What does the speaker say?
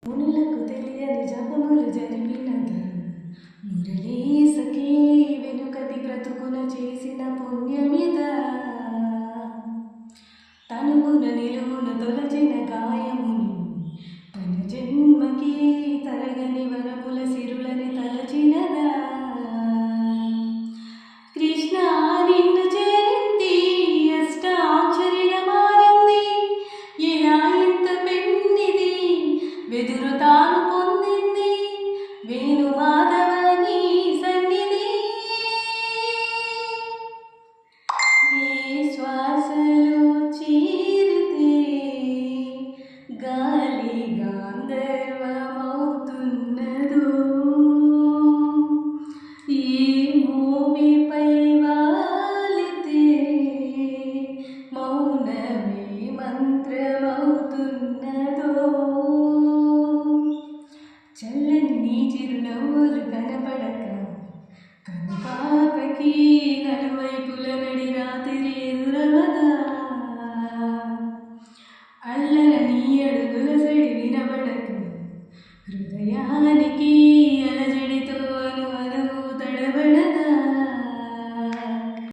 మునులకు తెలియని జపములు జరిపినదా మురళీ సఖీ వెనుకటి బ్రతుకున చేసిన పుణ్యమిదా తనువున నిలువున తొలచిన గాయముని తన జన్మకి తరగని వరముల సిరులని తలచినదా కృష్ణ నిన్ను చేరింది అష్టాక్షరిగా మారింది ఇలా ఇంత పెన్నిది వెదురు తాను పొందింది వేణు మాధవని సన్నిధి ఈ శ్వాసలు చీరితే గాలి గాంధర్వమవుతున్నదో ఈ భూమిపై వాలితే మౌనమే మంత్రమవుతున్నదో చల్లని నీ చిరునవ్వులు కనపడక కనుపాపకి నలువైపుల నడి రాత్రి ఎదురవదా అల్లర నీ అడుగుల సడి వినబడక హృదయానికి